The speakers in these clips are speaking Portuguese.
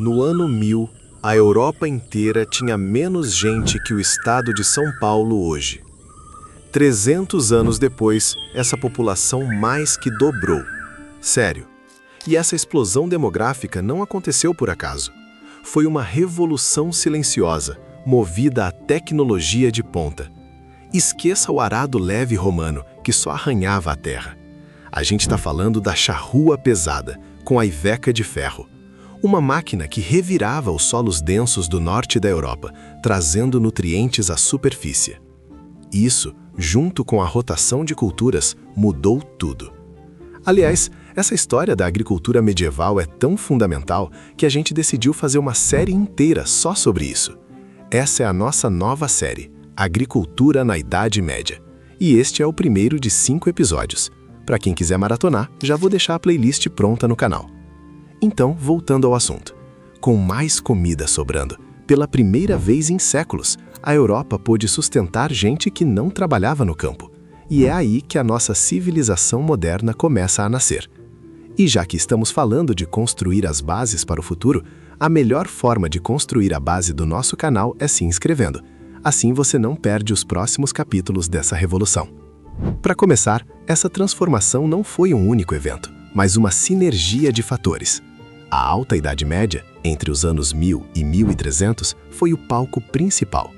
No ano 1000, a Europa inteira tinha menos gente que o estado de São Paulo hoje. 300 anos depois, essa população mais que dobrou. Sério. E essa explosão demográfica não aconteceu por acaso. Foi uma revolução silenciosa, movida à tecnologia de ponta. Esqueça o arado leve romano, que só arranhava a terra. A gente está falando da charrua pesada, com a iveca de ferro. Uma máquina que revirava os solos densos do norte da Europa, trazendo nutrientes à superfície. Isso, junto com a rotação de culturas, mudou tudo. Aliás, essa história da agricultura medieval é tão fundamental que a gente decidiu fazer uma série inteira só sobre isso. Essa é a nossa nova série, Agricultura na Idade Média. E este é o primeiro de 5 episódios. Para quem quiser maratonar, já vou deixar a playlist pronta no canal. Então, voltando ao assunto. Com mais comida sobrando, pela primeira vez em séculos, a Europa pôde sustentar gente que não trabalhava no campo. E é aí que a nossa civilização moderna começa a nascer. E já que estamos falando de construir as bases para o futuro, a melhor forma de construir a base do nosso canal é se inscrevendo. Assim você não perde os próximos capítulos dessa revolução. Para começar, essa transformação não foi um único evento, mas uma sinergia de fatores. A Alta Idade Média, entre os anos 1000 e 1300, foi o palco principal.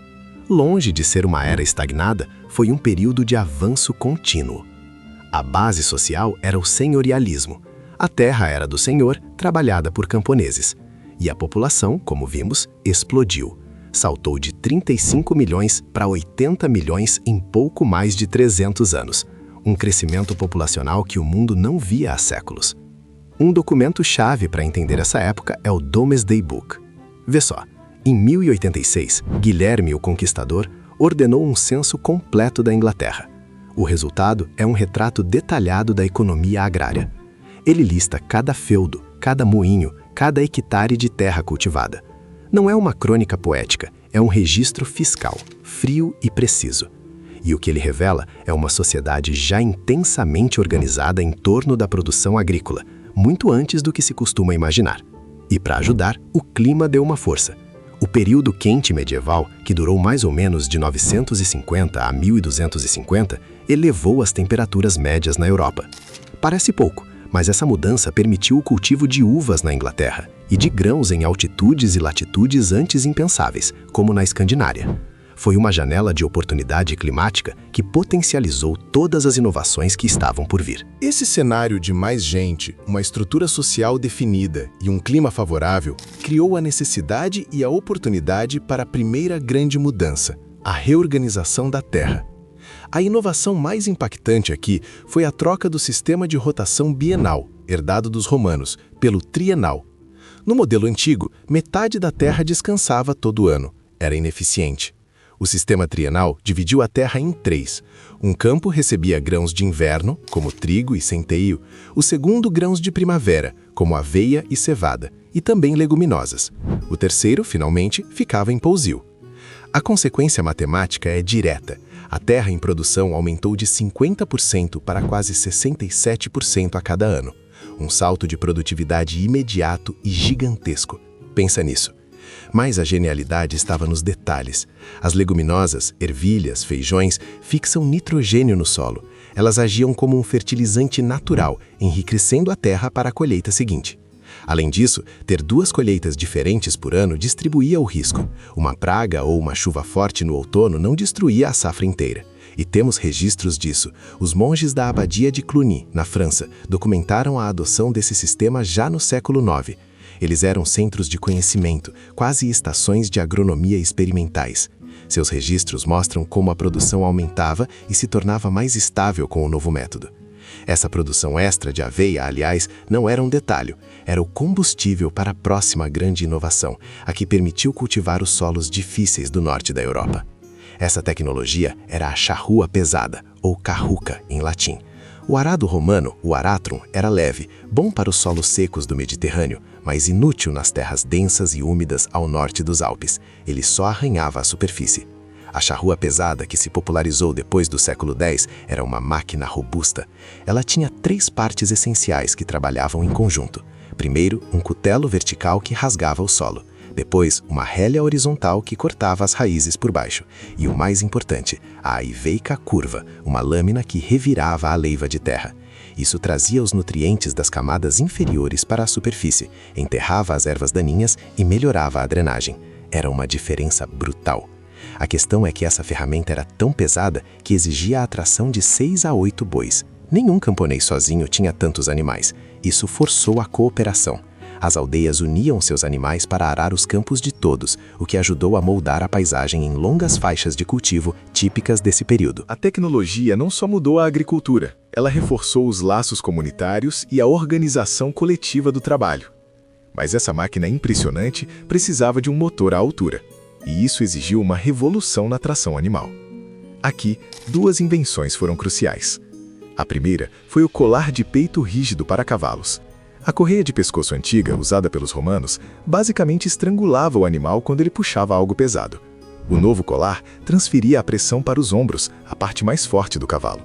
Longe de ser uma era estagnada, foi um período de avanço contínuo. A base social era o senhorialismo. A terra era do senhor, trabalhada por camponeses. E a população, como vimos, explodiu. Saltou de 35 milhões para 80 milhões em pouco mais de 300 anos. Um crescimento populacional que o mundo não via há séculos. Um documento-chave para entender essa época é o Domesday Book. Vê só, em 1086, Guilherme o Conquistador ordenou um censo completo da Inglaterra. O resultado é um retrato detalhado da economia agrária. Ele lista cada feudo, cada moinho, cada hectare de terra cultivada. Não é uma crônica poética, é um registro fiscal, frio e preciso. E o que ele revela é uma sociedade já intensamente organizada em torno da produção agrícola, muito antes do que se costuma imaginar. E para ajudar, o clima deu uma força. O período quente medieval, que durou mais ou menos de 950 a 1250, elevou as temperaturas médias na Europa. Parece pouco, mas essa mudança permitiu o cultivo de uvas na Inglaterra e de grãos em altitudes e latitudes antes impensáveis, como na Escandinávia. Foi uma janela de oportunidade climática que potencializou todas as inovações que estavam por vir. Esse cenário de mais gente, uma estrutura social definida e um clima favorável criou a necessidade e a oportunidade para a primeira grande mudança, a reorganização da terra. A inovação mais impactante aqui foi a troca do sistema de rotação bienal, herdado dos romanos, pelo trienal. No modelo antigo, metade da terra descansava todo ano. Era ineficiente. O sistema trienal dividiu a terra em 3. Um campo recebia grãos de inverno, como trigo e centeio. O segundo, grãos de primavera, como aveia e cevada, e também leguminosas. O terceiro, finalmente, ficava em pousio. A consequência matemática é direta. A terra em produção aumentou de 50% para quase 67% a cada ano. Um salto de produtividade imediato e gigantesco. Pensa nisso. Mas a genialidade estava nos detalhes. As leguminosas, ervilhas, feijões, fixam nitrogênio no solo. Elas agiam como um fertilizante natural, enriquecendo a terra para a colheita seguinte. Além disso, ter 2 colheitas diferentes por ano distribuía o risco. Uma praga ou uma chuva forte no outono não destruía a safra inteira. E temos registros disso. Os monges da abadia de Cluny, na França, documentaram a adoção desse sistema já no século IX. Eles eram centros de conhecimento, quase estações de agronomia experimentais. Seus registros mostram como a produção aumentava e se tornava mais estável com o novo método. Essa produção extra de aveia, aliás, não era um detalhe, era o combustível para a próxima grande inovação, a que permitiu cultivar os solos difíceis do norte da Europa. Essa tecnologia era a charrua pesada, ou carruca em latim. O arado romano, o aratrum, era leve, bom para os solos secos do Mediterrâneo, mas inútil nas terras densas e úmidas ao norte dos Alpes. Ele só arranhava a superfície. A charrua pesada, que se popularizou depois do século X, era uma máquina robusta. Ela tinha 3 partes essenciais que trabalhavam em conjunto. Primeiro, um cutelo vertical que rasgava o solo. Depois, uma rélia horizontal que cortava as raízes por baixo. E o mais importante, a aiveica curva, uma lâmina que revirava a leiva de terra. Isso trazia os nutrientes das camadas inferiores para a superfície, enterrava as ervas daninhas e melhorava a drenagem. Era uma diferença brutal. A questão é que essa ferramenta era tão pesada que exigia a atração de 6 a 8 bois. Nenhum camponês sozinho tinha tantos animais. Isso forçou a cooperação. As aldeias uniam seus animais para arar os campos de todos, o que ajudou a moldar a paisagem em longas faixas de cultivo típicas desse período. A tecnologia não só mudou a agricultura, ela reforçou os laços comunitários e a organização coletiva do trabalho. Mas essa máquina impressionante precisava de um motor à altura, e isso exigiu uma revolução na tração animal. Aqui, duas invenções foram cruciais. A primeira foi o colar de peito rígido para cavalos. A correia de pescoço antiga, usada pelos romanos, basicamente estrangulava o animal quando ele puxava algo pesado. O novo colar transferia a pressão para os ombros, a parte mais forte do cavalo.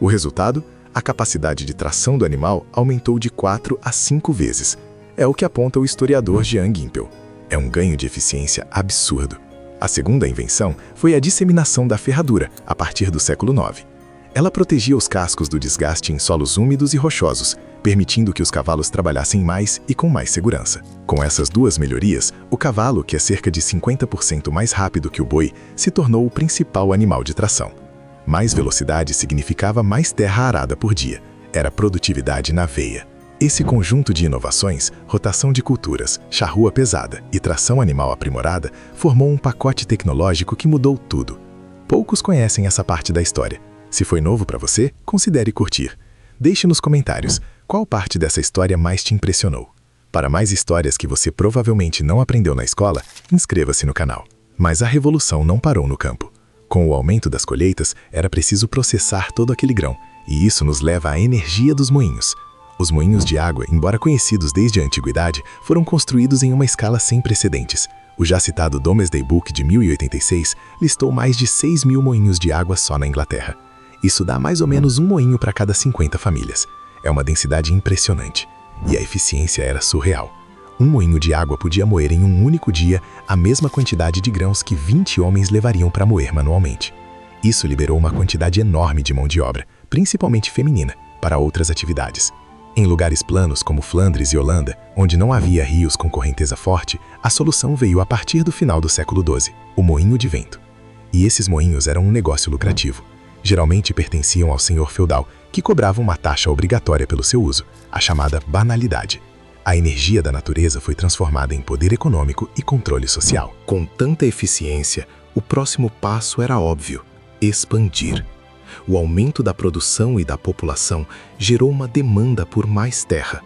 O resultado? A capacidade de tração do animal aumentou de 4 a 5 vezes. É o que aponta o historiador Jean Gimpel. É um ganho de eficiência absurdo. A segunda invenção foi a disseminação da ferradura, a partir do século IX. Ela protegia os cascos do desgaste em solos úmidos e rochosos, permitindo que os cavalos trabalhassem mais e com mais segurança. Com essas duas melhorias, o cavalo, que é cerca de 50% mais rápido que o boi, se tornou o principal animal de tração. Mais velocidade significava mais terra arada por dia. Era produtividade na veia. Esse conjunto de inovações, rotação de culturas, charrua pesada e tração animal aprimorada, formou um pacote tecnológico que mudou tudo. Poucos conhecem essa parte da história. Se foi novo para você, considere curtir. Deixe nos comentários qual parte dessa história mais te impressionou. Para mais histórias que você provavelmente não aprendeu na escola, inscreva-se no canal. Mas a revolução não parou no campo. Com o aumento das colheitas, era preciso processar todo aquele grão, e isso nos leva à energia dos moinhos. Os moinhos de água, embora conhecidos desde a antiguidade, foram construídos em uma escala sem precedentes. O já citado Domesday Book de 1086 listou mais de 6.000 moinhos de água só na Inglaterra. Isso dá mais ou menos um moinho para cada 50 famílias. É uma densidade impressionante. E a eficiência era surreal. Um moinho de água podia moer em um único dia a mesma quantidade de grãos que 20 homens levariam para moer manualmente. Isso liberou uma quantidade enorme de mão de obra, principalmente feminina, para outras atividades. Em lugares planos como Flandres e Holanda, onde não havia rios com correnteza forte, a solução veio a partir do final do século XII, o moinho de vento. E esses moinhos eram um negócio lucrativo. Geralmente pertenciam ao senhor feudal, que cobrava uma taxa obrigatória pelo seu uso, a chamada banalidade. A energia da natureza foi transformada em poder econômico e controle social. Com tanta eficiência, o próximo passo era óbvio: expandir. O aumento da produção e da população gerou uma demanda por mais terra.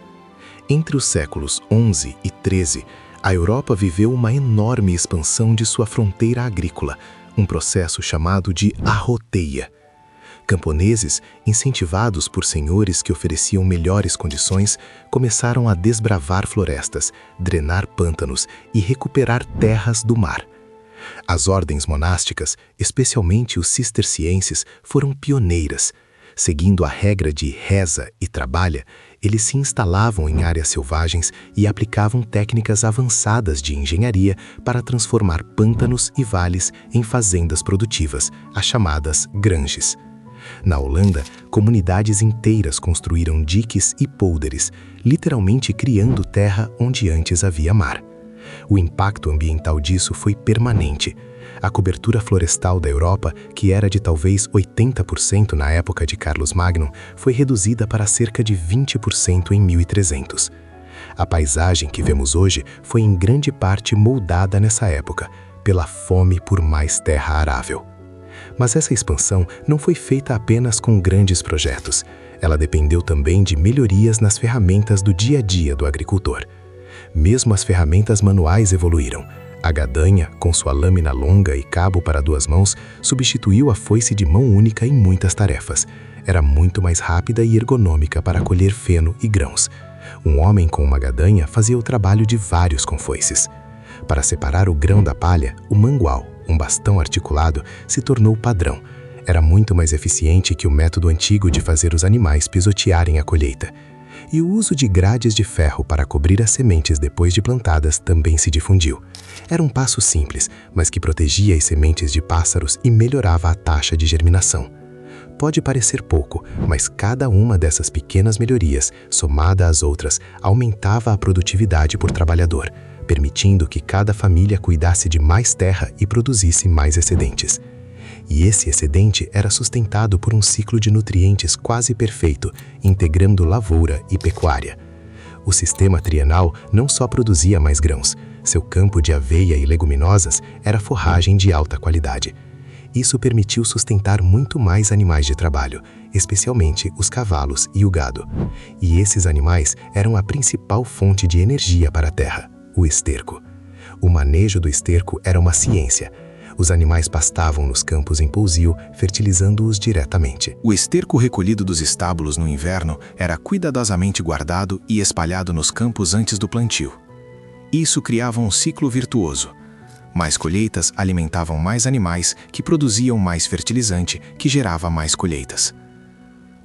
Entre os séculos XI e XIII, a Europa viveu uma enorme expansão de sua fronteira agrícola, um processo chamado de arroteia. Camponeses, incentivados por senhores que ofereciam melhores condições, começaram a desbravar florestas, drenar pântanos e recuperar terras do mar. As ordens monásticas, especialmente os cistercienses, foram pioneiras. Seguindo a regra de reza e trabalha, eles se instalavam em áreas selvagens e aplicavam técnicas avançadas de engenharia para transformar pântanos e vales em fazendas produtivas, as chamadas granges. Na Holanda, comunidades inteiras construíram diques e pôlderes, literalmente criando terra onde antes havia mar. O impacto ambiental disso foi permanente. A cobertura florestal da Europa, que era de talvez 80% na época de Carlos Magno, foi reduzida para cerca de 20% em 1300. A paisagem que vemos hoje foi em grande parte moldada nessa época, pela fome por mais terra arável. Mas essa expansão não foi feita apenas com grandes projetos. Ela dependeu também de melhorias nas ferramentas do dia a dia do agricultor. Mesmo as ferramentas manuais evoluíram. A gadanha, com sua lâmina longa e cabo para 2 mãos, substituiu a foice de mão única em muitas tarefas. Era muito mais rápida e ergonômica para colher feno e grãos. Um homem com uma gadanha fazia o trabalho de vários com foices. Para separar o grão da palha, o mangual, um bastão articulado, se tornou padrão. Era muito mais eficiente que o método antigo de fazer os animais pisotearem a colheita. e o uso de grades de ferro para cobrir as sementes depois de plantadas também se difundiu. Era um passo simples, mas que protegia as sementes de pássaros e melhorava a taxa de germinação. Pode parecer pouco, mas cada uma dessas pequenas melhorias, somada às outras, aumentava a produtividade por trabalhador, permitindo que cada família cuidasse de mais terra e produzisse mais excedentes. E esse excedente era sustentado por um ciclo de nutrientes quase perfeito, integrando lavoura e pecuária. O sistema trienal não só produzia mais grãos, seu campo de aveia e leguminosas era forragem de alta qualidade. Isso permitiu sustentar muito mais animais de trabalho, especialmente os cavalos e o gado. E esses animais eram a principal fonte de energia para a terra, o esterco. O manejo do esterco era uma ciência. Os animais pastavam nos campos em pousio, fertilizando-os diretamente. O esterco recolhido dos estábulos no inverno era cuidadosamente guardado e espalhado nos campos antes do plantio. Isso criava um ciclo virtuoso. Mais colheitas alimentavam mais animais, que produziam mais fertilizante, que gerava mais colheitas.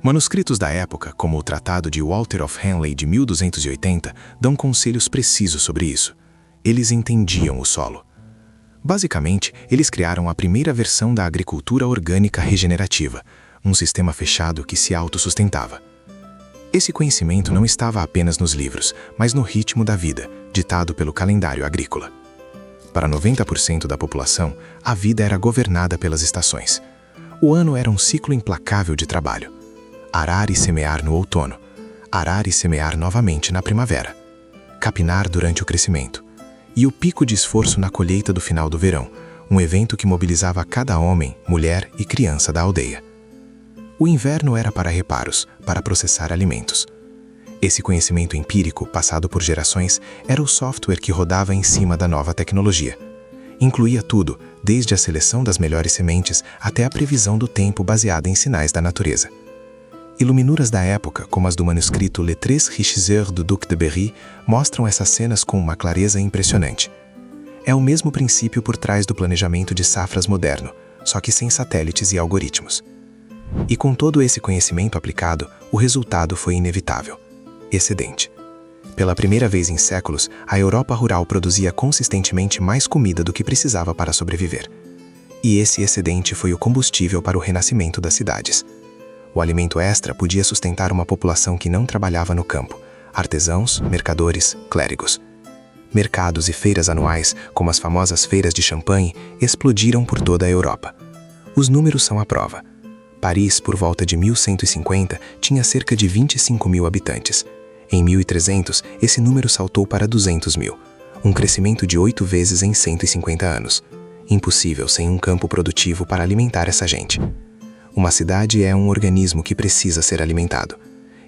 Manuscritos da época, como o Tratado de Walter of Henley de 1280, dão conselhos precisos sobre isso. Eles entendiam o solo. Basicamente, eles criaram a primeira versão da agricultura orgânica regenerativa, um sistema fechado que se autossustentava. Esse conhecimento não estava apenas nos livros, mas no ritmo da vida, ditado pelo calendário agrícola. Para 90% da população, a vida era governada pelas estações. O ano era um ciclo implacável de trabalho. Arar e semear no outono, arar e semear novamente na primavera, capinar durante o crescimento, e o pico de esforço na colheita do final do verão, um evento que mobilizava cada homem, mulher e criança da aldeia. O inverno era para reparos, para processar alimentos. Esse conhecimento empírico, passado por gerações, era o software que rodava em cima da nova tecnologia. Incluía tudo, desde a seleção das melhores sementes até a previsão do tempo baseada em sinais da natureza. Iluminuras da época, como as do manuscrito Les Tres Richeseurs do Duc de Berry, mostram essas cenas com uma clareza impressionante. É o mesmo princípio por trás do planejamento de safras moderno, só que sem satélites e algoritmos. E com todo esse conhecimento aplicado, o resultado foi inevitável: excedente. Pela primeira vez em séculos, a Europa rural produzia consistentemente mais comida do que precisava para sobreviver. E esse excedente foi o combustível para o renascimento das cidades. O alimento extra podia sustentar uma população que não trabalhava no campo: artesãos, mercadores, clérigos. Mercados e feiras anuais, como as famosas feiras de Champagne, explodiram por toda a Europa. Os números são a prova. Paris, por volta de 1150, tinha cerca de 25 mil habitantes. Em 1300, esse número saltou para 200 mil, um crescimento de 8 vezes em 150 anos. Impossível sem um campo produtivo para alimentar essa gente. Uma cidade é um organismo que precisa ser alimentado.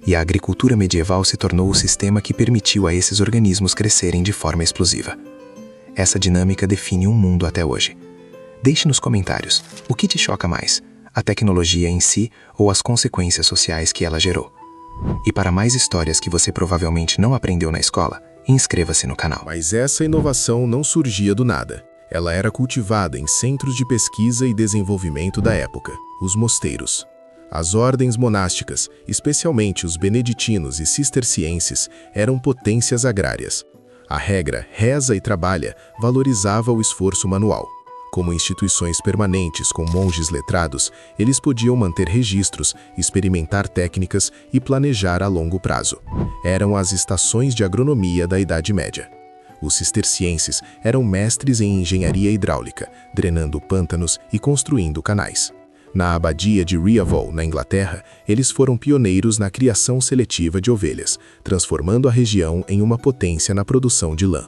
E a agricultura medieval se tornou o sistema que permitiu a esses organismos crescerem de forma explosiva. Essa dinâmica define um mundo até hoje. Deixe nos comentários, o que te choca mais? A tecnologia em si ou as consequências sociais que ela gerou? E para mais histórias que você provavelmente não aprendeu na escola, inscreva-se no canal. Mas essa inovação não surgia do nada. Ela era cultivada em centros de pesquisa e desenvolvimento da época, os mosteiros. As ordens monásticas, especialmente os beneditinos e cistercienses, eram potências agrárias. A regra reza e trabalha valorizava o esforço manual. Como instituições permanentes com monges letrados, eles podiam manter registros, experimentar técnicas e planejar a longo prazo. Eram as estações de agronomia da Idade Média. Os cistercienses eram mestres em engenharia hidráulica, drenando pântanos e construindo canais. Na abadia de Rievaulx, na Inglaterra, eles foram pioneiros na criação seletiva de ovelhas, transformando a região em uma potência na produção de lã.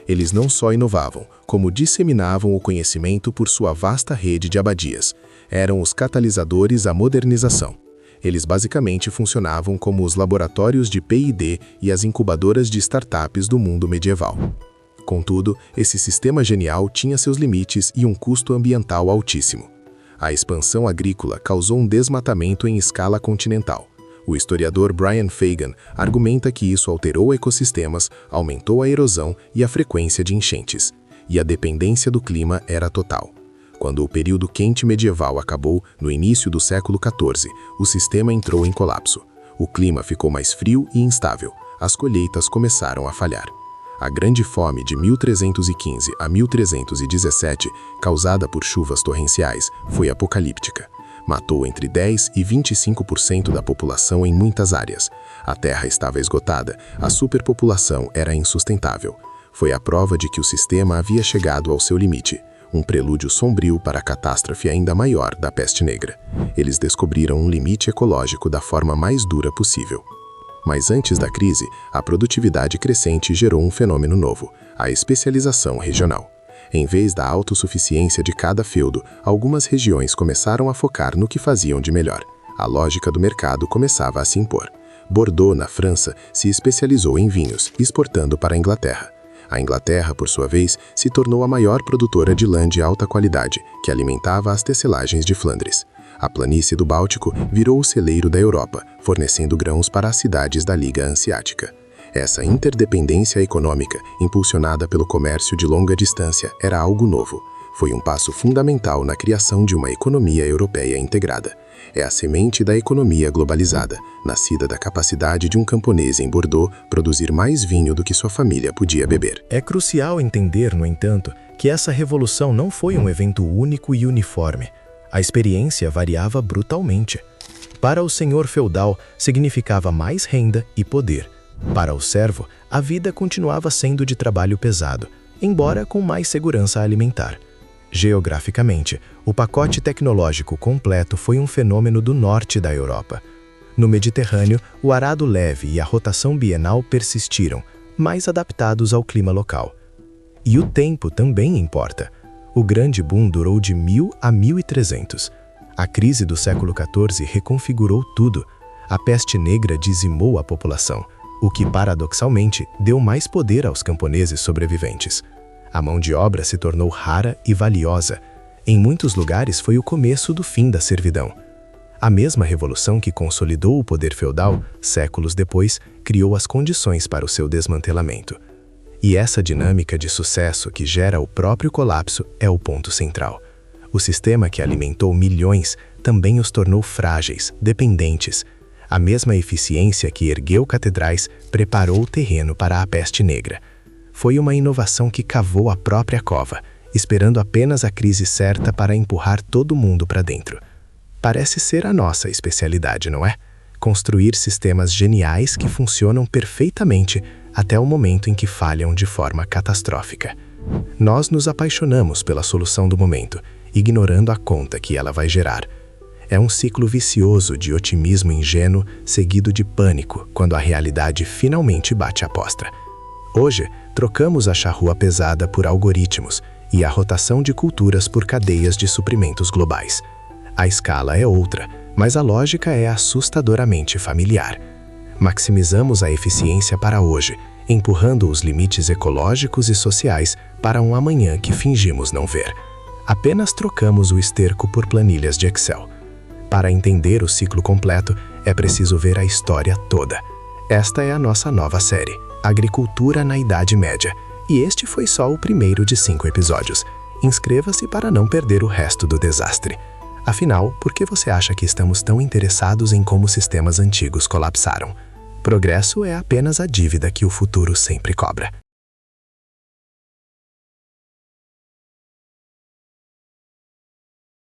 Eles não só inovavam, como disseminavam o conhecimento por sua vasta rede de abadias. Eram os catalisadores à modernização. Eles basicamente funcionavam como os laboratórios de P&D e as incubadoras de startups do mundo medieval. Contudo, esse sistema genial tinha seus limites e um custo ambiental altíssimo. A expansão agrícola causou um desmatamento em escala continental. O historiador Brian Fagan argumenta que isso alterou ecossistemas, aumentou a erosão e a frequência de enchentes, e a dependência do clima era total. Quando o período quente medieval acabou, no início do século XIV, o sistema entrou em colapso. O clima ficou mais frio e instável. As colheitas começaram a falhar. A Grande Fome de 1315 a 1317, causada por chuvas torrenciais, foi apocalíptica. Matou entre 10% e 25% da população em muitas áreas. A terra estava esgotada, a superpopulação era insustentável. Foi a prova de que o sistema havia chegado ao seu limite, um prelúdio sombrio para a catástrofe ainda maior da peste negra. Eles descobriram um limite ecológico da forma mais dura possível. Mas antes da crise, a produtividade crescente gerou um fenômeno novo, a especialização regional. Em vez da autossuficiência de cada feudo, algumas regiões começaram a focar no que faziam de melhor. A lógica do mercado começava a se impor. Bordeaux, na França, se especializou em vinhos, exportando para a Inglaterra. A Inglaterra, por sua vez, se tornou a maior produtora de lã de alta qualidade, que alimentava as tecelagens de Flandres. A planície do Báltico virou o celeiro da Europa, fornecendo grãos para as cidades da Liga Hanseática. Essa interdependência econômica, impulsionada pelo comércio de longa distância, era algo novo. Foi um passo fundamental na criação de uma economia europeia integrada. É a semente da economia globalizada, nascida da capacidade de um camponês em Bordeaux produzir mais vinho do que sua família podia beber. É crucial entender, no entanto, que essa revolução não foi um evento único e uniforme. A experiência variava brutalmente. Para o senhor feudal, significava mais renda e poder. Para o servo, a vida continuava sendo de trabalho pesado, embora com mais segurança alimentar. Geograficamente, o pacote tecnológico completo foi um fenômeno do norte da Europa. No Mediterrâneo, o arado leve e a rotação bienal persistiram, mais adaptados ao clima local. E o tempo também importa. O grande boom durou de 1000 a 1300. A crise do século XIV reconfigurou tudo. A peste negra dizimou a população, o que, paradoxalmente, deu mais poder aos camponeses sobreviventes. A mão de obra se tornou rara e valiosa. Em muitos lugares foi o começo do fim da servidão. A mesma revolução que consolidou o poder feudal, séculos depois, criou as condições para o seu desmantelamento. E essa dinâmica de sucesso que gera o próprio colapso é o ponto central. O sistema que alimentou milhões também os tornou frágeis, dependentes. A mesma eficiência que ergueu catedrais preparou o terreno para a peste negra. Foi uma inovação que cavou a própria cova, esperando apenas a crise certa para empurrar todo mundo para dentro. Parece ser a nossa especialidade, não é? Construir sistemas geniais que funcionam perfeitamente até o momento em que falham de forma catastrófica. Nós nos apaixonamos pela solução do momento, ignorando a conta que ela vai gerar. É um ciclo vicioso de otimismo ingênuo seguido de pânico quando a realidade finalmente bate a porta. Hoje, trocamos a charrua pesada por algoritmos e a rotação de culturas por cadeias de suprimentos globais. A escala é outra, mas a lógica é assustadoramente familiar. Maximizamos a eficiência para hoje, empurrando os limites ecológicos e sociais para um amanhã que fingimos não ver. Apenas trocamos o esterco por planilhas de Excel. Para entender o ciclo completo, é preciso ver a história toda. Esta é a nossa nova série, Agricultura na Idade Média, e este foi só o primeiro de 5 episódios. Inscreva-se para não perder o resto do desastre. Afinal, por que você acha que estamos tão interessados em como sistemas antigos colapsaram? Progresso é apenas a dívida que o futuro sempre cobra.